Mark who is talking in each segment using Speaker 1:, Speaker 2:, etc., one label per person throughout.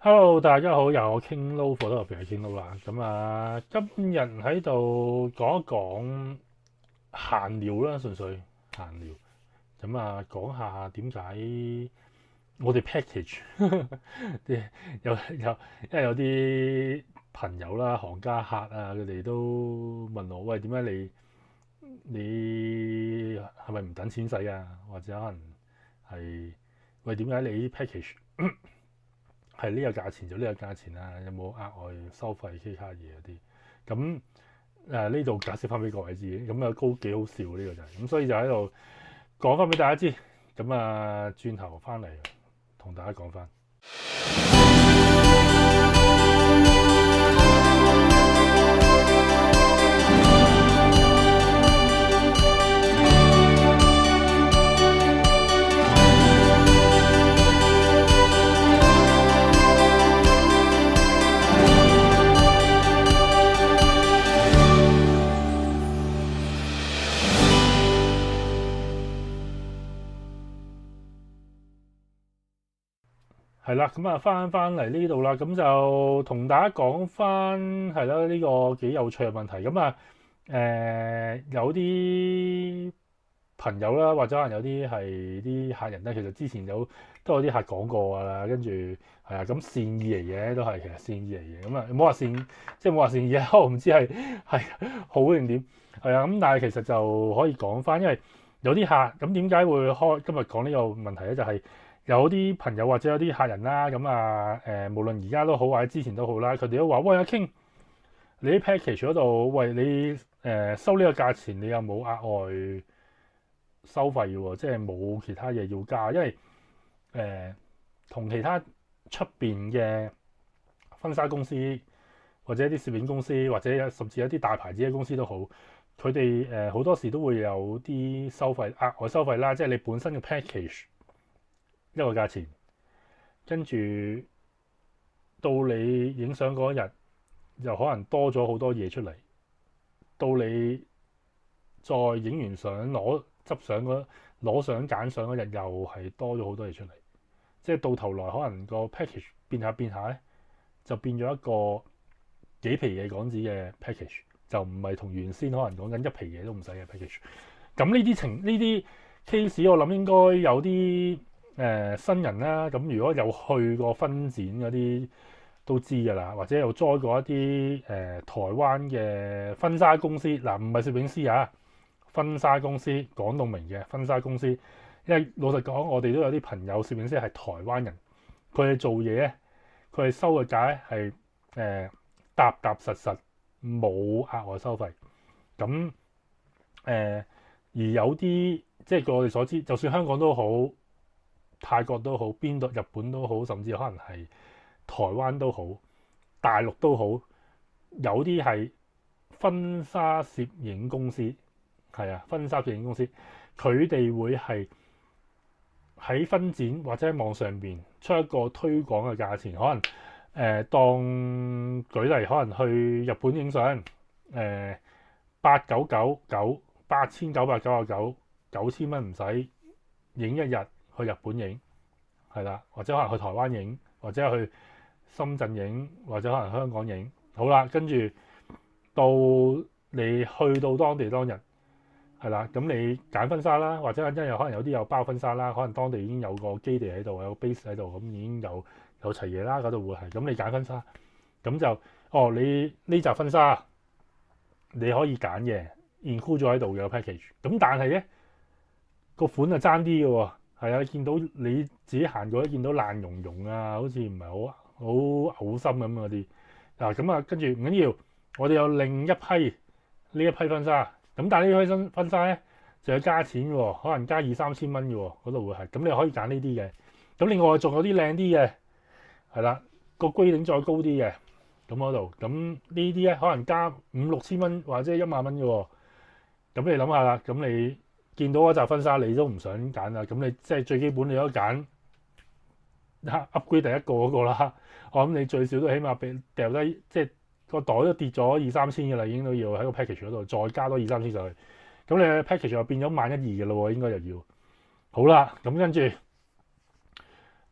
Speaker 1: Hello，大家好，又我傾撈貨都入邊係傾撈啦。今日喺度講一講閒聊啦，純粹閒聊。講下點解我哋 package 啲因為有啲朋友啦、行家客啊，佢哋都問我，喂，點解你係咪唔等錢使啊？或者可能係喂，點解你啲 package 係呢個價錢就呢個價錢啊？有冇額外收費 K 卡嘢嗰啲？咁呢度解釋翻俾各位知，咁都幾好笑呢個就係咁，所以就喺度講翻俾大家知。轉頭翻嚟同大家講翻。係啦，翻嚟呢度啦，咁就同大家講翻係啦，呢個幾有趣嘅問題。有啲朋友啦，或者可能有啲係啲客人咧，其實之前都有啲客講過㗎啦，跟住係啊，咁善意嚟嘅都係，其實善意嚟嘅。唔好話善，即係冇話善意啊，我唔知係好定點係啊。咁但係其實就可以講翻，因為有啲客咁點解會今日講呢個問題咧，就係有啲朋友或者有啲客人啦，無論而家都好或者之前都好啦，佢哋都話：喂，阿 King，你啲 package 嗰度，喂你收呢個價錢，你有冇額外收費嘅喎？即係冇其他嘢要加，因為同其他出邊嘅婚紗公司或者一啲攝影公司或者甚至一啲大牌子嘅公司都好，佢哋好多時都會有啲收費額外收費啦，即係你本身嘅 package 一個價錢，跟住到你影相嗰一日，又可能多咗好多嘢出嚟。到你再影完相執相攞相揀相嗰日，又係多咗好多嘢出嚟。即係到頭來可能個 package 變下咧，就變咗一個幾皮嘢港紙嘅 package，就唔係同原先可能講緊一皮嘢都唔使嘅 package。咁呢啲 case，我諗應該有啲新人啦。咁如果有去過分展嗰啲都知㗎啦，或者有 join 過一啲台灣嘅婚紗公司，嗱唔係攝影師啊，婚紗公司講到明嘅婚紗公司。因為老實講，我哋都有啲朋友攝影師係台灣人，佢哋做嘢咧，佢哋收嘅價咧係踏踏實實，冇額外收費。咁而有啲即係據我哋所知，就算香港都好，泰國都好，邊度日本都好，甚至可能係台灣都好，大陸都好，有啲係婚紗攝影公司，係啊，婚紗攝影公司，佢哋會係喺分展或者喺網上邊出一個推廣嘅價錢，可能當舉例，可能去日本影相8,999、8,999、9,000蚊唔使影一日去日本影，係啦，或者可能去台灣影，或者去深圳影，或者可能香港影。好啦，跟住到你去到當地當日，係啦，咁你揀婚紗啦，或者因為可能有啲有包婚紗啦，可能當地已經有個基地喺度，有個 base 喺度，咁已經有齊嘢啦，嗰度會係咁。你揀婚紗，咁就你呢集婚紗你可以揀嘅 include 咗喺度嘅 package。咁但係咧個款就爭啲嘅喎，係啊，見到你自己行過都見到爛溶溶啊，好似唔係好嘔心咁嗰啲。跟住唔緊要，我哋有另一批呢一批婚紗。咁但係呢批婚紗咧就要加錢嘅喎，可能加2,000-3,000蚊嘅喎，嗰度會係咁。你可以揀呢啲嘅。咁另外仲有啲靚啲嘅，係啦，個 grading 再高啲嘅，咁嗰度咁呢啲咧可能加5,000-6,000蚊或者10,000蚊嘅喎。咁你諗下啦，咁你見到嗰紮婚紗你都唔想揀啦，咁你即係最基本你都揀 upgrade 第一個嗰個啦。我諗你最少都起碼俾掉低，即係個袋都跌咗2,000-3,000嘅啦，已經都要喺個 package 嗰度再加多2,000-3,000上去。咁你嘅 package 就變咗11,200嘅咯喎，應該又要好啦。咁跟住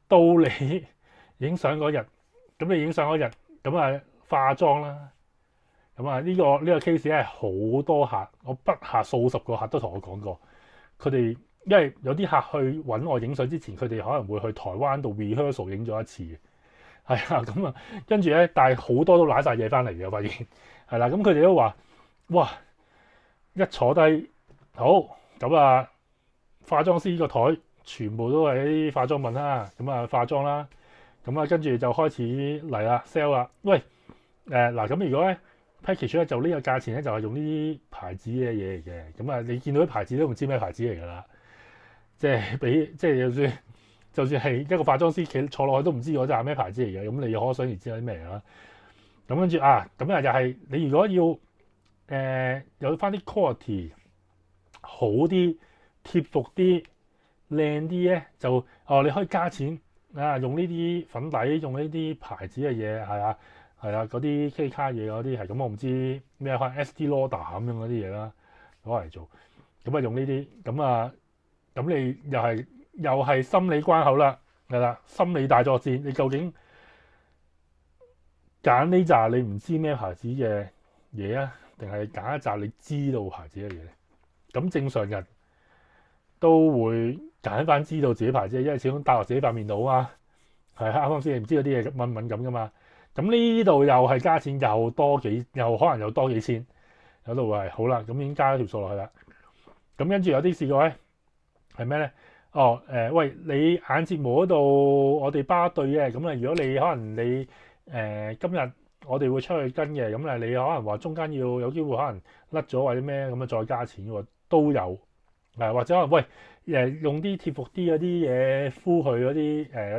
Speaker 1: 到你影相嗰日，咁你影相嗰日，咁啊化妝啦。咁啊呢個 case 係好多客，我不下數十個客都同我講過，佢哋因為有啲客去揾我影相之前，佢哋可能會去台灣度 rehearsal 影咗一次嘅，係啊，咁啊跟住咧，但係好多都揦晒嘢翻嚟嘅，我發現係啦，咁佢哋都話：哇！一坐低好咁啊，化妝師個台全部都係啲化妝品啦，咁啊化妝啦，咁啊跟住就開始嚟啦 sell 啦。喂嗱，咁如果咧 package 咧就呢個價錢咧就係用呢啲牌子嘅嘢嚟嘅，咁啊你見到啲牌子都唔知咩牌子嚟㗎啦，即係就算係一個化妝師企坐落去都唔知嗰隻係咩牌子嚟嘅，咁你可想而知係啲咩啦。咁跟住咁啊又係你如果要有翻啲 quality 好啲、貼服啲、靚啲咧，就你可以加錢用呢啲粉底，用呢啲牌子嘅嘢係啊，嗰啲 K 卡嘢嗰啲係咁，我唔知咩可能 SD Lauder 咁樣嗰啲嘢啦，攞嚟做咁啊用呢啲咁你又係心理關口啦，係啦，心理大作戰，你究竟揀呢扎你唔知咩牌子嘅嘢啊，定係揀一紮你知道牌子嘅嘢咧？咁正常人都會揀翻知道自己牌子，因為始終戴落自己塊面度啊嘛。係啱啱先？你唔知嗰啲嘢敏感噶嘛？咁呢度又係加錢，又可能又多幾千，有度係好啦。咁已經加咗條數落去啦。咁跟住有啲試過咧，係咩咧？喂，你眼睫毛嗰度我哋包一對嘅，咁啊，如果你可能你今日我哋會出去跟嘅，咁你可能話中間要有機會可能甩咗或者咩咁啊，再加錢喎都有。或者可能喂用啲貼服啲嗰啲嘢敷佢嗰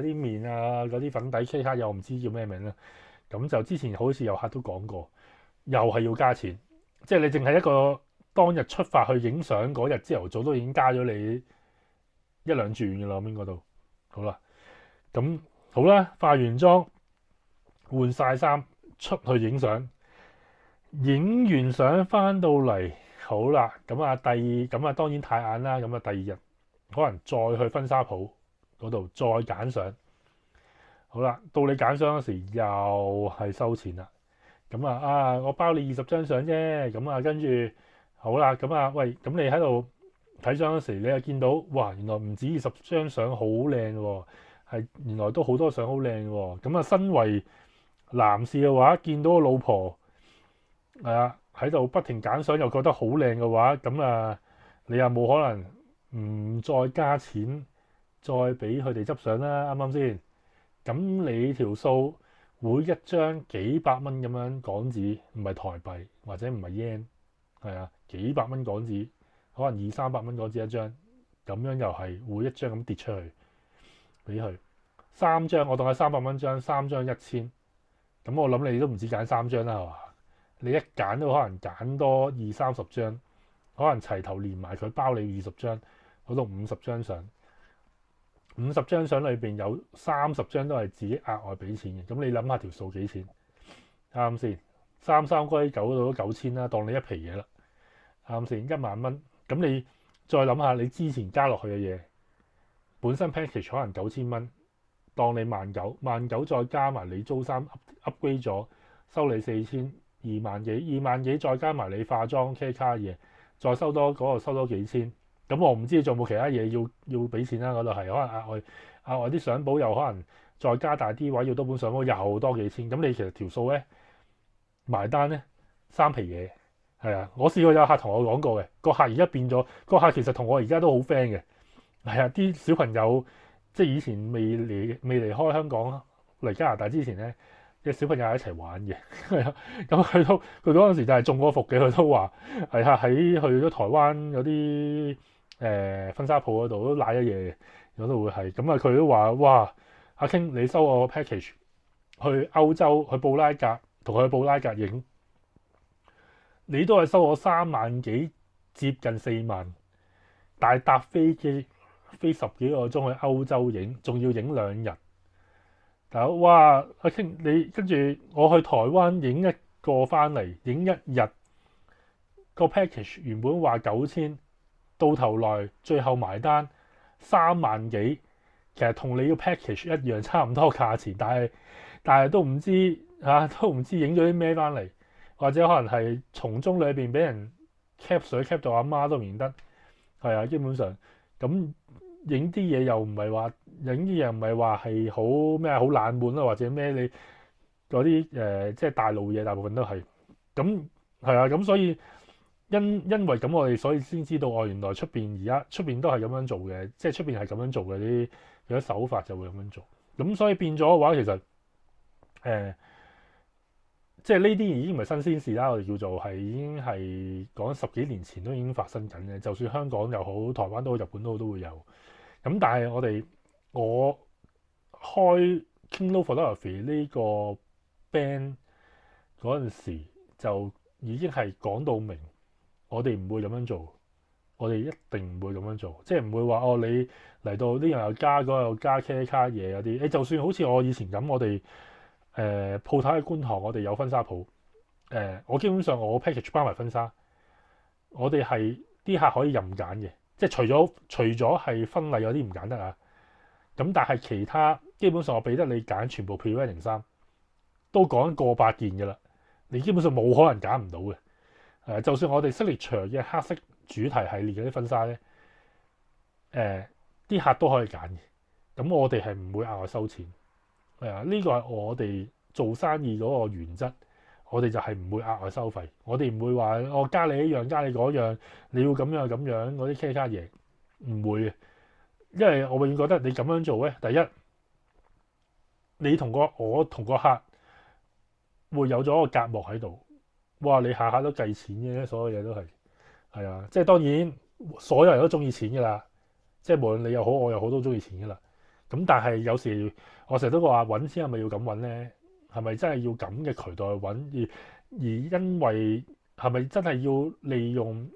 Speaker 1: 啲面啊，嗰啲粉底 K 卡又唔知叫咩名啦。咁就之前好似有客都講過，又係要加錢，即係你淨係一個當日出發去影相嗰日朝頭早都已經加咗你一兩轉嘅啦，邊嗰度好啦。咁好啦，化完妝換晒衫出去影相，影完相翻到嚟。好啦，咁啊當然太晏啦，咁啊第二日可能再去婚紗鋪嗰度再揀相。好啦，到你揀相嗰時又係收錢啦。咁我包你20張相啫。咁啊跟住好啦，咁喂，咁你喺度睇相嗰時，你又見到哇，原來唔止20張相好靚喎，係原來都好多相好靚喎。咁啊，身為男士嘅話，見到個老婆喺度不停揀相，又覺得好靚嘅話，咁你又冇可能唔再加錢，再俾佢哋執相啦，啱啱先？咁你條數每一張幾百蚊咁樣港紙，唔係台幣或者唔係 yen， 係啊，幾百蚊港紙，可能200-300蚊港紙一張，咁樣又係每一張咁跌出去俾佢3張，我當係300蚊張，3張1000，咁我諗你都唔止揀3張啦，係嘛？你一揀都可能揀多20-30張，可能齊頭連埋佢包你20張，嗰度50張相，50張相裏邊有30張都係自己額外俾錢嘅。咁你諗下條數幾錢？啱先？3×3歸9到都9000啦，當你一皮嘢啦，啱先？1萬蚊，咁你再諗下你之前加落去嘅嘢，本身 package 可能9000蚊，當你19000再加埋你租衫 upgrade 咗，收你4000。2萬幾再加埋你化妝 K 卡嘢，再收多嗰度收多幾千，咁我唔知仲有冇其他嘢要俾錢啦。嗰度係可能額外啲相簿又可能再加大啲位，要多本相簿又多幾千，咁你其實條數咧埋單咧3皮嘢係啊。我試過有客同我講過嘅，個客而家變咗，個客其實同我而家都好 friend 嘅，係啊，啲小朋友即係以前未離開香港嚟加拿大之前咧。嘅小朋友喺一齊玩嘅，係啊，咁佢嗰陣時就係中過伏嘅，佢都話係啊，去咗台灣有啲婚紗鋪嗰度都賴咗嘢嘅，嗰度會係咁啊。佢都話哇，阿 King 你收我 package 去歐洲去布拉格同佢去布拉格影，你都係收我3萬幾，接近4萬，但係搭飛機飛10幾個鐘去歐洲影，仲要影2日。哇！阿 King 你跟住我去台灣影一個翻嚟，影1日個 package 原本話9000，到頭來最後埋單3萬幾，其實同你個 package 一樣差唔多價錢，但係但係都唔知都唔知影咗啲咩翻嚟，或者可能係從中裏邊俾人 cap 水 cap 到阿媽都唔認得，係啊，基本上咁影啲嘢又唔係話影啲嘢唔係話係好咩好冷門啦，或者咩你嗰啲即係大路嘢，大部分都係咁係啊，咁所以因為咁我哋所以先知道原來出邊而家出邊都係咁樣做嘅，即係出邊係咁樣做嘅啲手法就會咁樣做，咁所以變咗嘅話其實即係呢啲已經唔係新鮮事啦，我哋叫做係已經係講10幾年前都已經發生緊嘅，就算香港又好，台灣都好，日本都好，都會有。咁但係我開 Kingdom Photography 呢個 band 嗰陣時，就已經係講到明，我哋唔會咁樣做，我哋一定唔會咁樣做，即係唔會話你嚟到呢樣又加嗰樣又加 K 卡嘢嗰啲，就算好似我以前咁，我哋鋪頭喺觀塘，我哋有婚紗鋪，我基本上我 package 包埋婚紗，我哋係啲客可以任揀嘅，即係除咗係婚禮有啲唔揀得啊，咁但係其他基本上我俾得你揀全部 pre-wedding 衫，都講過百件嘅啦，你基本上冇可能揀唔到嘅，就算我哋 signature 嘅黑色主題系列嗰啲婚紗咧，啲客都可以揀嘅，咁我哋係唔會額外收錢。呢個係我哋做生意嗰個原則，我哋就係唔會額外收費，我哋唔會話我加你一樣加你嗰樣，你要咁樣咁樣嗰啲 K 卡嘢唔會嘅，因為我永遠覺得你咁樣做咧，第一你我同個客會有咗個隔膜喺度，哇！你下下都計錢嘅，所有嘢都係啊，即係當然所有人都中意錢㗎啦，即係無論你又好我又好都中意錢㗎啦。咁但係有時我成日都話揾錢係咪要咁揾呢？係咪真係要咁嘅渠道去揾？而因為係咪真係要利用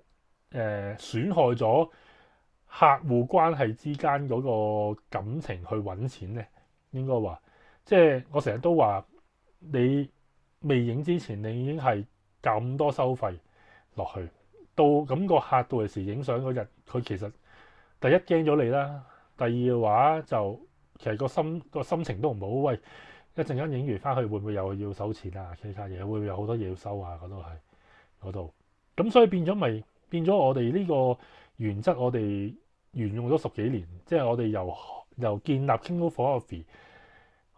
Speaker 1: 損害咗客戶關係之間嗰個感情去揾錢呢？應該話，即係我成日都話你未影之前，你已經係咁多收費落去，到咁個客到時影相嗰日，佢其實第一驚咗你啦。第二嘅話就其實個心情都唔好，喂，一陣間影完翻去會唔會又要收錢啊？其他嘢會唔會有好多嘢要收啊？嗰度，咁所以變咗我哋呢個原則，我哋沿用咗10幾年，即係我哋由建立 Kingdom Photography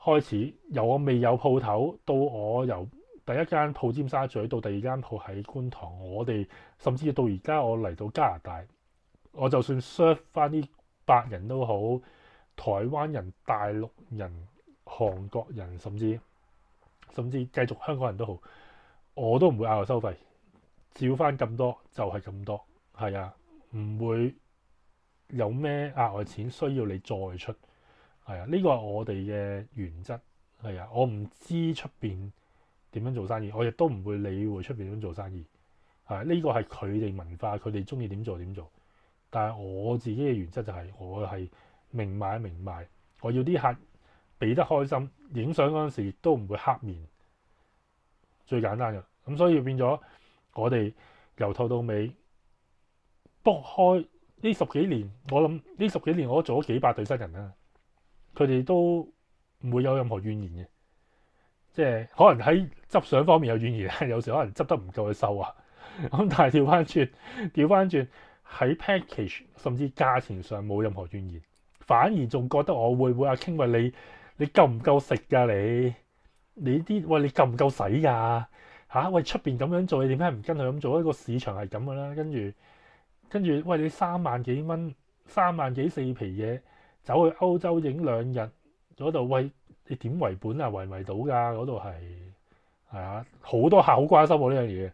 Speaker 1: 開始，由我未有鋪頭到我由第一間鋪尖沙咀到第二間鋪喺觀塘，我哋甚至到而家我嚟到加拿大，我就算 serve 翻啲白人都好，台灣人、大陸人、韓國人，甚至繼續香港人都好，我都唔會額外收費，照翻咁多就係咁多，係啊，唔會有咩額外錢需要你再出，係啊，呢個係我哋嘅原則，係啊，我唔知出邊點樣做生意，我亦都唔會理會出邊點樣做生意，係呢個係佢哋文化，佢哋中意點做點做。但係我自己嘅原則就係我係明買明賣，我要啲客俾得開心，影相嗰陣時都唔會黑面，最簡單嘅。咁所以變咗我哋由頭到尾 book 開呢10幾年，我諗呢10幾年我都做咗幾百對新人啦，佢哋都唔會有任何怨言嘅，即係可能喺執相方面有怨言，有時可能執得唔夠去收啊。咁但係調翻轉。喺 package 甚至價錢上冇任何怨言，反而仲覺得我會傾喂，你夠唔夠食㗎？你啲喂你夠唔夠使㗎？喂出邊咁樣做，你點解唔跟佢咁做？一個市場係咁㗎啦，跟住喂你3萬幾蚊，3萬幾4皮嘢，走去歐洲影2日嗰度，喂你點為本啊？維唔維到㗎？嗰度係啊，好多客好關心我呢樣嘢。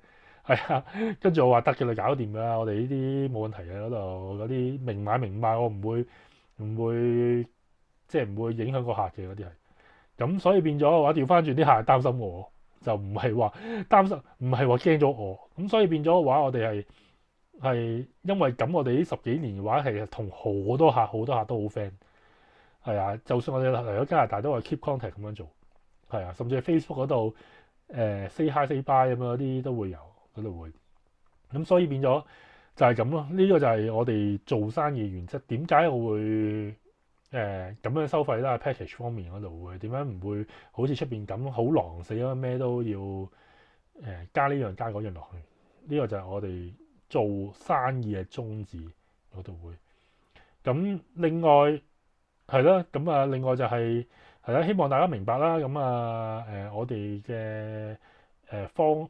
Speaker 1: 係啊，跟住我話得嘅，你搞掂㗎啦，我哋呢啲冇問題嘅，嗰度嗰啲明買明賣，我唔會即係唔會影響個客嘅嗰啲係。咁所以變咗嘅話，調翻轉啲客係擔心我，就唔係話擔心，唔係話驚咗我。咁所以變咗嘅話，我哋係因為咁，我哋呢10幾年嘅話係同好多客都好 friend。係啊，就算我哋嚟咗加拿大都係 keep contact 咁樣做。係啊，甚至係 Facebook 嗰度say hi say bye 咁樣嗰啲都會有。嗰度會，咁所以變咗就係咁咯。呢個就係我哋做生意原則。點解我會咁樣收費啦，package 方面嗰度會點樣唔會好似出邊咁好狼死啊？咩都要加呢樣加嗰樣落去，呢個就係我哋做生意嘅宗旨嗰度會。咁另外係啦，咁啊另外就係啦，希望大家明白啦。咁啊我哋嘅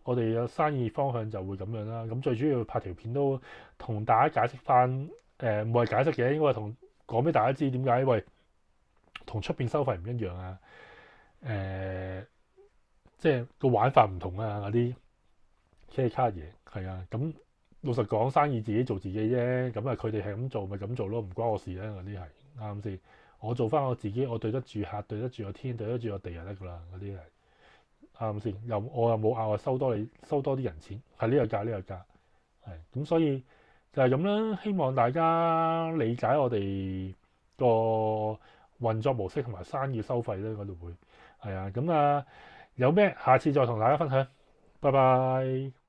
Speaker 1: 我哋嘅生意方向就會咁樣啦。咁最主要拍條片都同大家解釋翻，唔係解釋嘅，應該係講俾大家知點解，因為同出邊收費唔一樣啊。即係個玩法唔同啊，嗰啲 K 卡嘢係啊。咁老實講，生意自己做自己啫。咁啊，佢哋係咁做咪咁做咯，唔關我事咧。嗰啲係啱先。我做翻我自己，我對得住客，對得住個天，對得住個地就得噶啦。嗰啲係啱先。我又冇我收多啲人錢，係呢個價係咁，所以就係咁啦。希望大家理解我哋個運作模式同埋生意收費咧，嗰度會係啊。咁啊，有咩下次再同大家分享。拜拜。